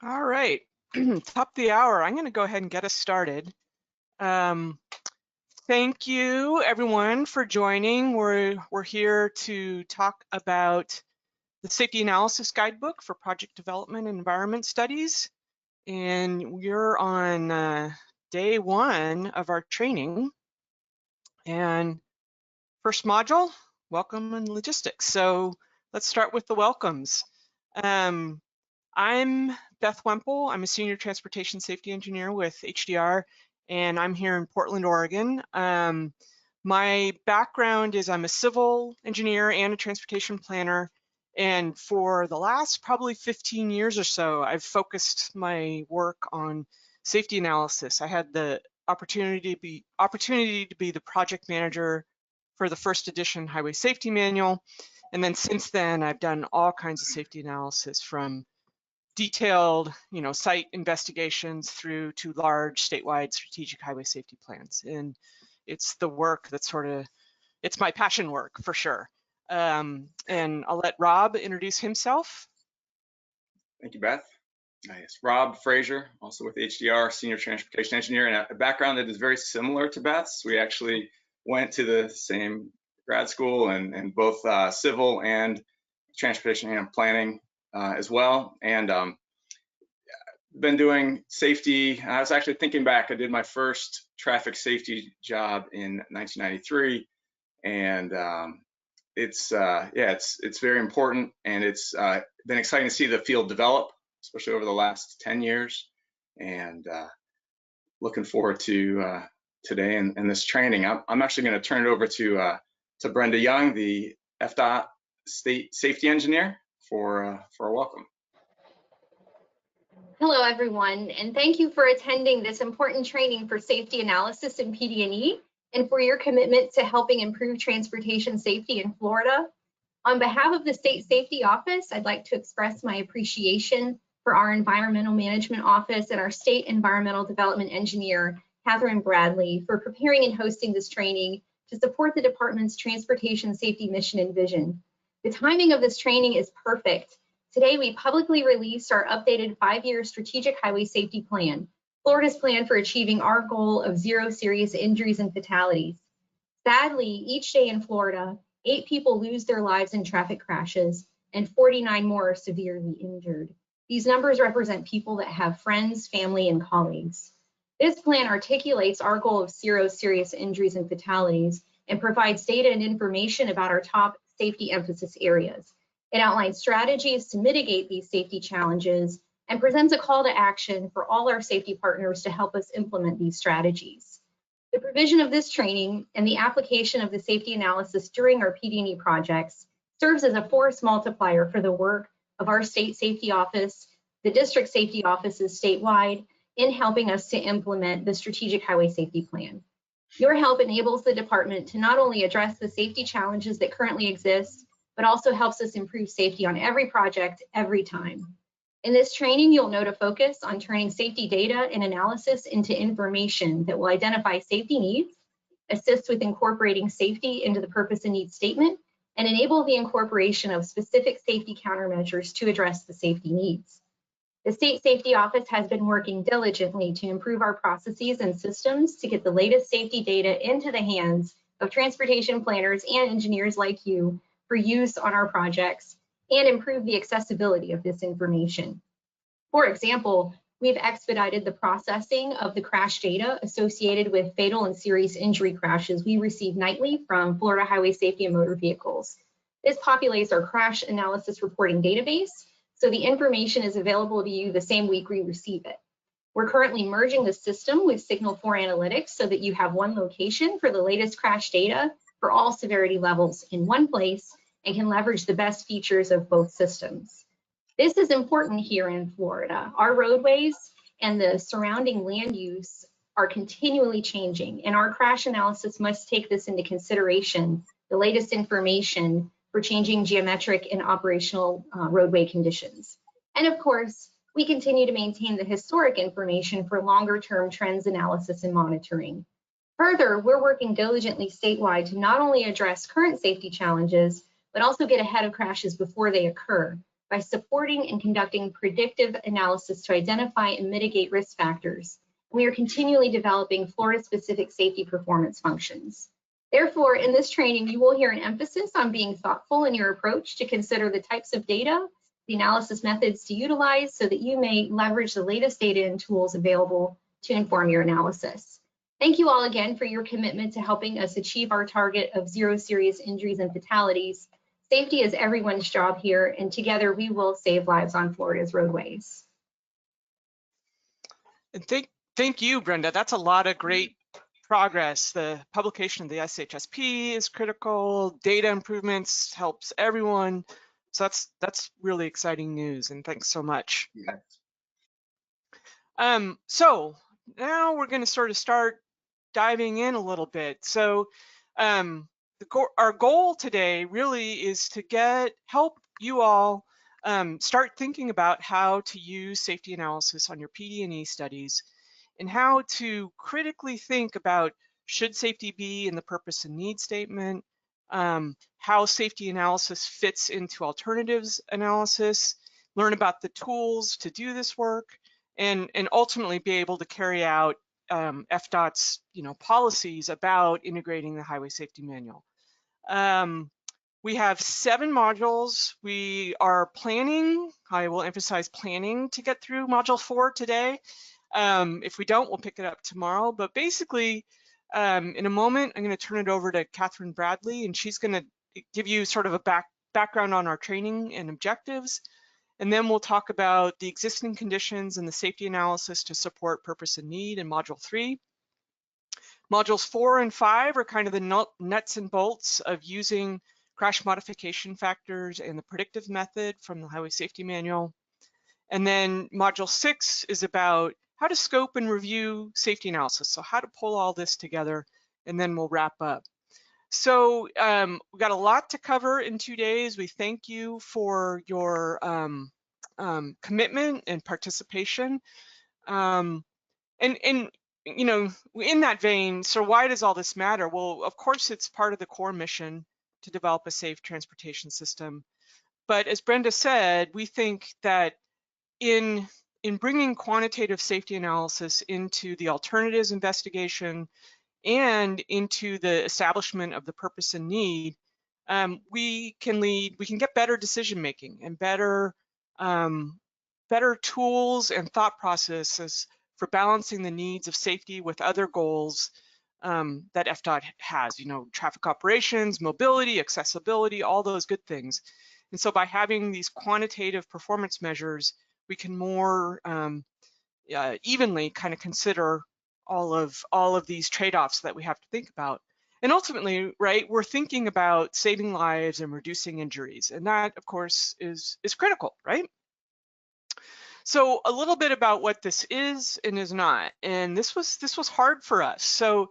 All right, top of the hour. I'm going to go ahead and get us started. Thank you, everyone, for joining. We're here to talk about the Safety Analysis Guidebook for Project Development and Environment Studies. And we're on day one of our training. And first module, welcome and logistics. So let's start with the welcomes. I'm Beth Wemple. I'm a senior transportation safety engineer with HDR, and I'm here in Portland, Oregon. My background is I'm a civil engineer and a transportation planner, and for the last probably 15 years or so, I've focused my work on safety analysis. I had the opportunity to be the project manager for the first edition Highway Safety Manual, and then since then, I've done all kinds of safety analysis from detailed, site investigations through to large statewide strategic highway safety plans. And it's the work that's it's my passion work for sure. And I'll let Rob introduce himself. Thank you, Beth. Yes, Rob Frazier, also with HDR, senior transportation engineer, and a background that is very similar to Beth's. We actually went to the same grad school and both civil and transportation and planning as well, and been doing safety. I was actually thinking back, I did my first traffic safety job in 1993, and it's very important, and it's been exciting to see the field develop, especially over the last 10 years, and looking forward to today and this training. I'm actually going to turn it over to Brenda Young, the FDOT State Safety Engineer, for a welcome. Hello, everyone, and thank you for attending this important training for safety analysis in PD&E and for your commitment to helping improve transportation safety in Florida. On behalf of the State Safety Office, I'd like to express my appreciation for our Environmental Management Office and our State Environmental Development Engineer, Catherine Bradley, for preparing and hosting this training to support the department's transportation safety mission and vision. The timing of this training is perfect. Today, we publicly released our updated 5-year strategic highway safety plan, Florida's plan for achieving our goal of 0 serious injuries and fatalities. Sadly, each day in Florida, 8 people lose their lives in traffic crashes and 49 more are severely injured. These numbers represent people that have friends, family, and colleagues. This plan articulates our goal of 0 serious injuries and fatalities and provides data and information about our top safety emphasis areas. It outlines strategies to mitigate these safety challenges and presents a call to action for all our safety partners to help us implement these strategies. The provision of this training and the application of the safety analysis during our PD&E projects serves as a force multiplier for the work of our state safety office, the district safety offices statewide, in helping us to implement the strategic highway safety plan. Your help enables the department to not only address the safety challenges that currently exist, but also helps us improve safety on every project, every time. In this training, you'll note a focus on turning safety data and analysis into information that will identify safety needs, assist with incorporating safety into the purpose and needs statement, and enable the incorporation of specific safety countermeasures to address the safety needs. The State Safety Office has been working diligently to improve our processes and systems to get the latest safety data into the hands of transportation planners and engineers like you for use on our projects and improve the accessibility of this information. For example, we've expedited the processing of the crash data associated with fatal and serious injury crashes we receive nightly from Florida Highway Safety and Motor Vehicles. This populates our crash analysis reporting database, so the information is available to you the same week we receive it. We're currently merging the system with Signal 4 Analytics so that you have one location for the latest crash data for all severity levels in one place and can leverage the best features of both systems. This is important here in Florida. Our roadways and the surrounding land use are continually changing, and our crash analysis must take this into consideration, the latest information for changing geometric and operational roadway conditions. And of course, we continue to maintain the historic information for longer-term trends analysis and monitoring. Further, we're working diligently statewide to not only address current safety challenges, but also get ahead of crashes before they occur by supporting and conducting predictive analysis to identify and mitigate risk factors. We are continually developing Florida-specific safety performance functions. Therefore, in this training, you will hear an emphasis on being thoughtful in your approach to consider the types of data, the analysis methods to utilize so that you may leverage the latest data and tools available to inform your analysis. Thank you all again for your commitment to helping us achieve our target of 0 serious injuries and fatalities. Safety is everyone's job here, and together we will save lives on Florida's roadways. And thank you, Brenda. That's a lot of great progress. The publication of the SHSP is critical. Data improvements helps everyone. So that's really exciting news, and thanks so much. Yes. So now we're going to sort of start diving in a little bit. So our goal today really is to help you all start thinking about how to use safety analysis on your PD&E studies, and how to critically think about should safety be in the purpose and need statement, how safety analysis fits into alternatives analysis, learn about the tools to do this work, and ultimately be able to carry out FDOT's policies about integrating the Highway Safety Manual. We have 7 modules. We are planning, I will emphasize planning, to get through module 4 today. If we don't, we'll pick it up tomorrow. But basically, in a moment, I'm going to turn it over to Catherine Bradley, and she's going to give you sort of a background on our training and objectives. And then we'll talk about the existing conditions and the safety analysis to support purpose and need in module 3. Modules 4 and 5 are kind of the nuts and bolts of using crash modification factors and the predictive method from the Highway Safety Manual. And then module 6 is about how to scope and review safety analysis. So how to pull all this together, and then we'll wrap up. So we've got a lot to cover in 2 days. We thank you for your commitment and participation. And you know, in that vein, so why does all this matter? Well, of course, it's part of the core mission to develop a safe transportation system. But as Brenda said, we think that in bringing quantitative safety analysis into the alternatives investigation and into the establishment of the purpose and need, we can get better decision making and better tools and thought processes for balancing the needs of safety with other goals that FDOT has, traffic operations, mobility, accessibility, all those good things. And so by having these quantitative performance measures, we can more evenly kind of consider all of these trade-offs that we have to think about. And ultimately, right, we're thinking about saving lives and reducing injuries. And that, of course, is critical, right? So a little bit about what this is and is not. And this was hard for us. So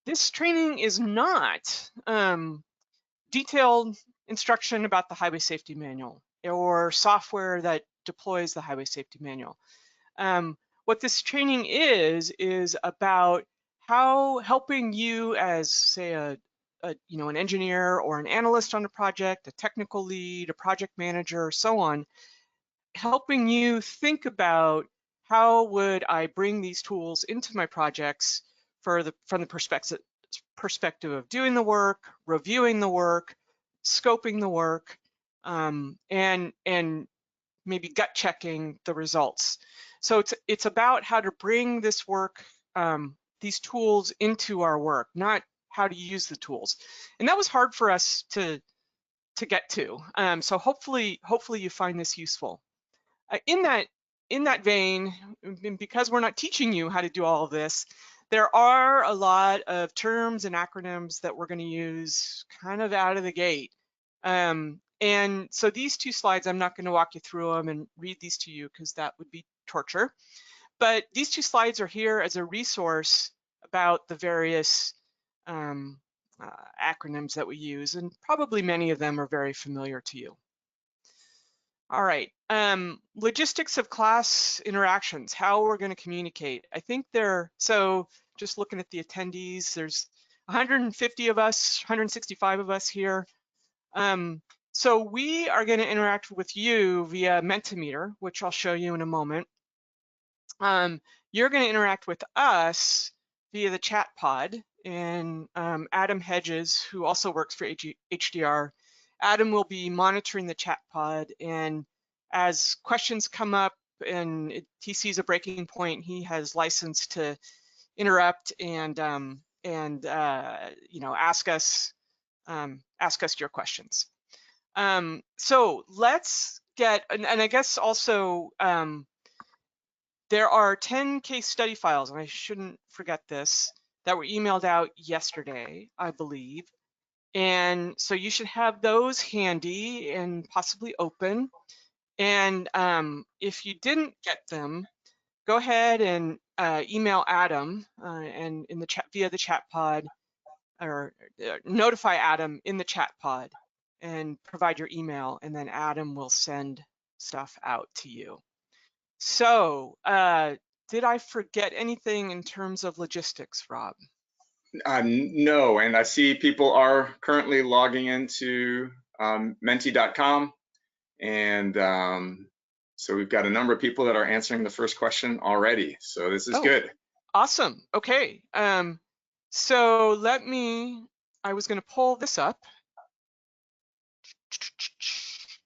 this training is not detailed instruction about the Highway Safety Manual or software that deploys the Highway Safety Manual. What this training is about how helping you as, say, an engineer or an analyst on a project, a technical lead, a project manager, so on, helping you think about how would I bring these tools into my projects from the perspective of doing the work, reviewing the work, scoping the work, and maybe gut checking the results. So it's about how to bring this work, these tools into our work, not how to use the tools. And that was hard for us to get to. So hopefully you find this useful. In that vein, because we're not teaching you how to do all of this, there are a lot of terms and acronyms that we're going to use kind of out of the gate. And so these 2 slides, I'm not going to walk you through them and read these to you because that would be torture. But these 2 slides are here as a resource about the various acronyms that we use, and probably many of them are very familiar to you. All right, logistics of class interactions, how we're going to communicate. I think so just looking at the attendees, there's 150 of us, 165 of us here. So we are going to interact with you via Mentimeter, which I'll show you in a moment. You're going to interact with us via the chat pod, and Adam Hedges, who also works for HDR, Adam will be monitoring the chat pod, and as questions come up and he sees a breaking point, he has license to interrupt and you know, ask us your questions. So let's get, and I guess also there are 10 case study files, and I shouldn't forget this, that were emailed out yesterday, I believe. And so you should have those handy and possibly open. And if you didn't get them, go ahead and email Adam and in the chat via the chat pod, or notify Adam in the chat pod and provide your email, and then Adam will send stuff out to you. So did I forget anything in terms of logistics, Rob? No, and I see people are currently logging into menti.com, and so we've got a number of people that are answering the first question already. So this is good. Awesome. Okay. So let me, I was going to pull this up,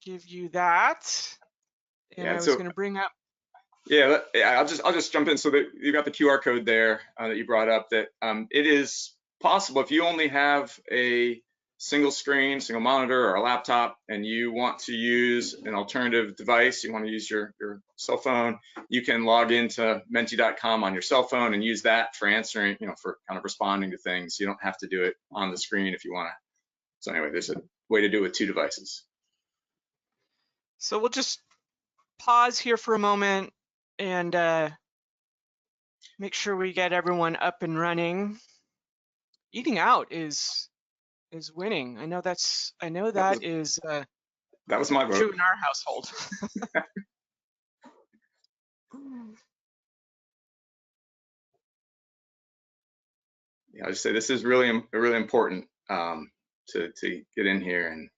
give you that, and Yeah, I was so going to bring up. yeah, I'll just jump in. So that you got the QR code there that you brought up. That it is possible if you only have a single screen, single monitor, or a laptop, and you want to use an alternative device, you want to use your cell phone, you can log into menti.com on your cell phone and use that for answering, you know, for kind of responding to things. You don't have to do it on the screen if you want to. So anyway, there's a way to do it with two devices. So we'll just pause here for a moment and make sure we get everyone up and running. Eating out is winning. I know that is that was my vote. true in our household. Yeah, I just say this is really important to get in here and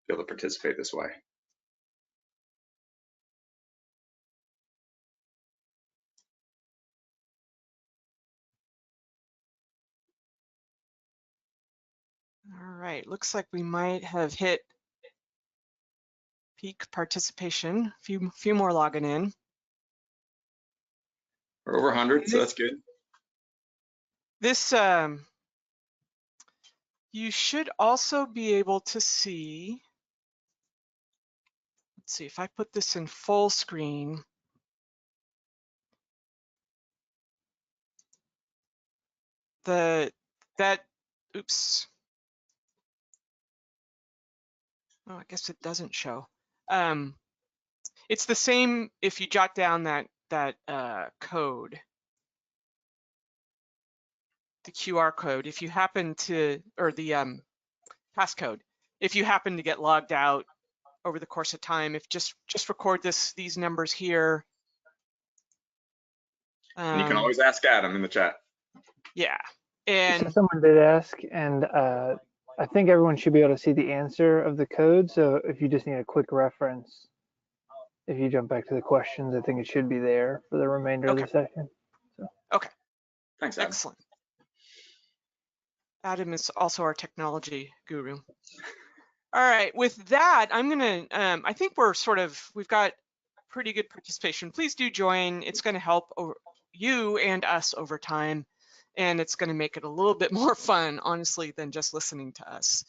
be able to participate this way. All right, looks like we might have hit peak participation. Few more logging in. We're over 100, so that's good. This you should also be able to see. Let's see if I put this in full screen. Oops. Oh, I guess it doesn't show. It's the same if you jot down that code, the QR code. If you happen to, or the passcode, if you happen to get logged out over the course of time, if just record these numbers here. And you can always ask Adam in the chat. Yeah, and someone did ask, and I think everyone should be able to see the answer of the code. So if you just need a quick reference, if you jump back to the questions, I think it should be there for the remainder of the session. So. Okay. Thanks, Adam. Excellent. Adam is also our technology guru. All right, with that, I'm gonna, I think we've got pretty good participation. Please do join. It's gonna help you and us over time, and it's gonna make it a little bit more fun, honestly, than just listening to us.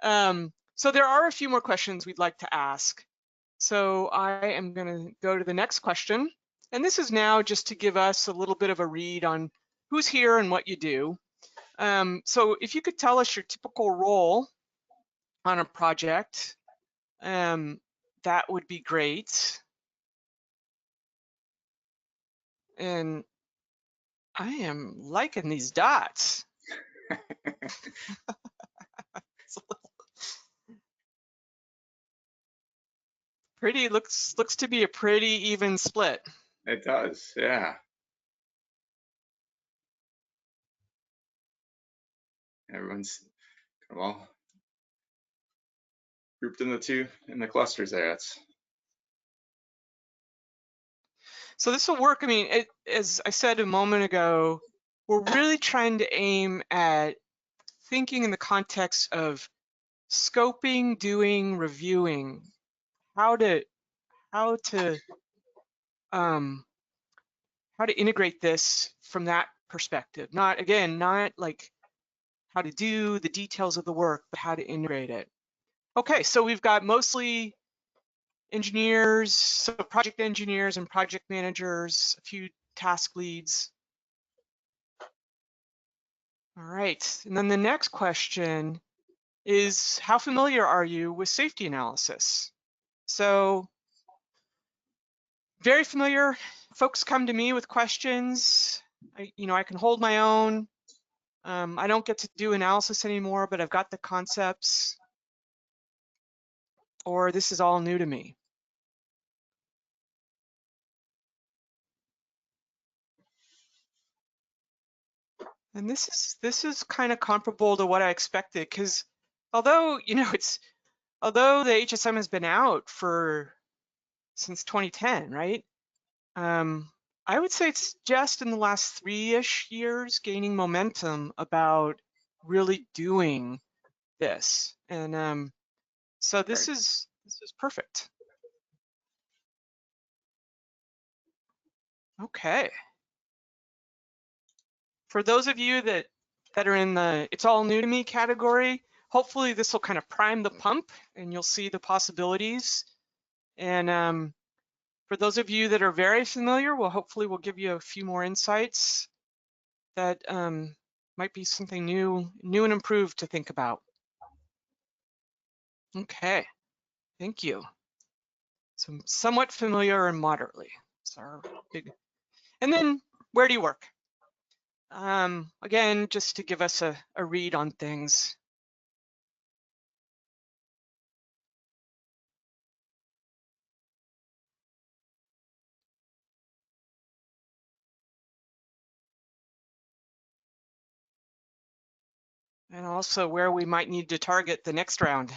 So there are a few more questions we'd like to ask. So I am gonna go to the next question. And this is now just to give us a little bit of a read on who's here and what you do. So if you could tell us your typical role on a project, that would be great. And I am liking these dots. Pretty, looks to be a pretty even split. It does, yeah. Everyone's all grouped in the clusters there. That's So this will work. I mean, as I said a moment ago, we're really trying to aim at thinking in the context of scoping, doing, reviewing, how to integrate this from that perspective. Not like how to do the details of the work, but how to integrate it. Okay, so we've got mostly engineers, so project engineers and project managers, a few task leads. All right, and then the next question is, how familiar are you with safety analysis? So very familiar. Folks come to me with questions. I can hold my own. I don't get to do analysis anymore, but I've got the concepts, or this is all new to me. And this is kind of comparable to what I expected, because although although the HSM has been out since 2010, right? I would say it's just in the last 3-ish years gaining momentum about really doing this, and so this is perfect. Okay. For those of you that are in the "it's all new to me" category, hopefully this will kind of prime the pump and you'll see the possibilities. And for those of you that are very familiar, hopefully we'll give you a few more insights that might be something new and improved to think about. Okay, thank you. So somewhat familiar and moderately. It's our big. And then where do you work? Again, just to give us a read on things. And also where we might need to target the next round.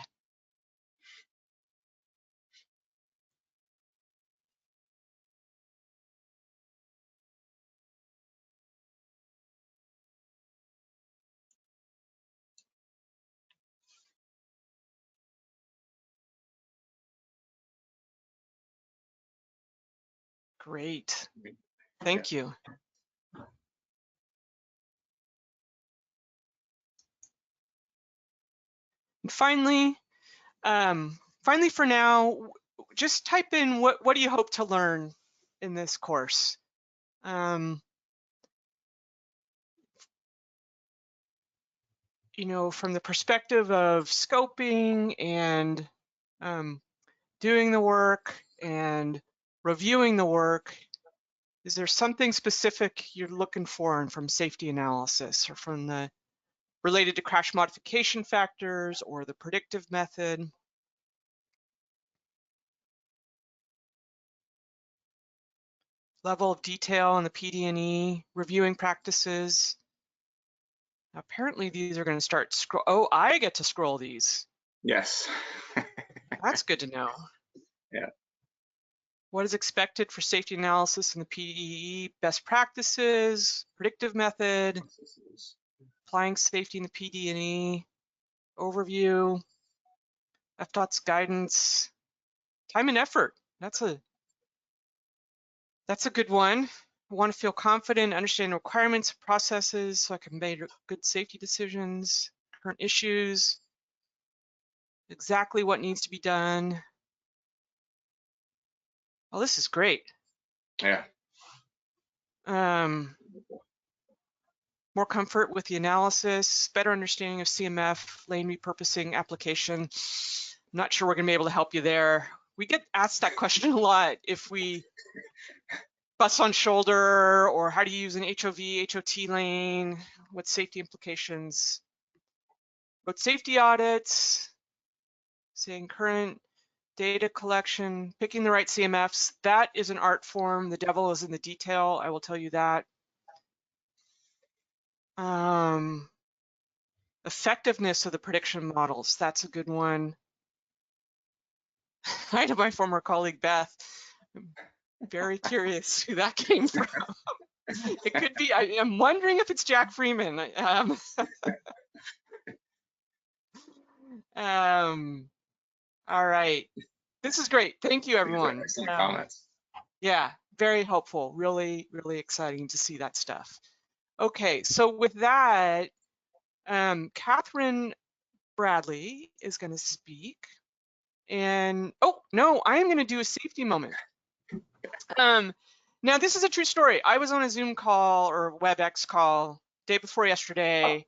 Great, thank you. And finally for now, just type in what do you hope to learn in this course. From the perspective of scoping and doing the work and reviewing the work, is there something specific you're looking for from safety analysis, or from the related to crash modification factors or the predictive method? Level of detail in the PD&E, reviewing practices. Now, apparently these are going to start scroll. Oh, I get to scroll these. yes. That's good to know. Yeah. What is expected for safety analysis in the PD&E? Best practices, predictive method, applying safety in the PD&E, overview, FDOT's guidance, time and effort. That's a good one. I want to feel confident, understand requirements, processes, so I can make good safety decisions, current issues, exactly what needs to be done. Oh, this is great. Yeah. More comfort with the analysis, better understanding of CMF, lane repurposing application. I'm not sure we're going to be able to help you there. We get asked that question a lot. If we bus on shoulder, or how do you use an HOV, HOT lane, what safety implications? Road safety audits, saying current data collection, picking the right CMFs. That is an art form. The devil is in the detail, I will tell you that. Effectiveness of the prediction models, that's a good one. Hi to my former colleague, Beth. I'm very curious who that came from. It could be, I am wondering if it's Jack Freeman. All right. This is great. Thank you, everyone. Excellent comments. Yeah, very helpful. Really, really exciting to see that stuff. Okay, so with that, Catherine Bradley is going to speak. And, oh, no, I am going to do a safety moment. Now, this is a true story. I was on a Zoom call or WebEx call day before yesterday.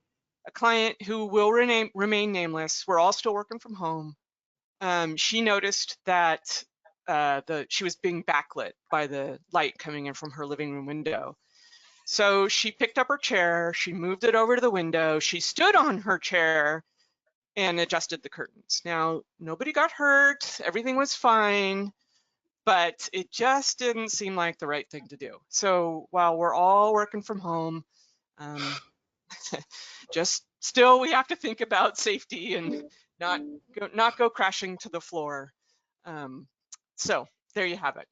A client who will remain nameless. We're all still working from home. She noticed that she was being backlit by the light coming in from her living room window. So she picked up her chair, she moved it over to the window, she stood on her chair and adjusted the curtains. Now, nobody got hurt, everything was fine, but it just didn't seem like the right thing to do. So while we're all working from home, just still we have to think about safety and not go crashing to the floor. So there you have it.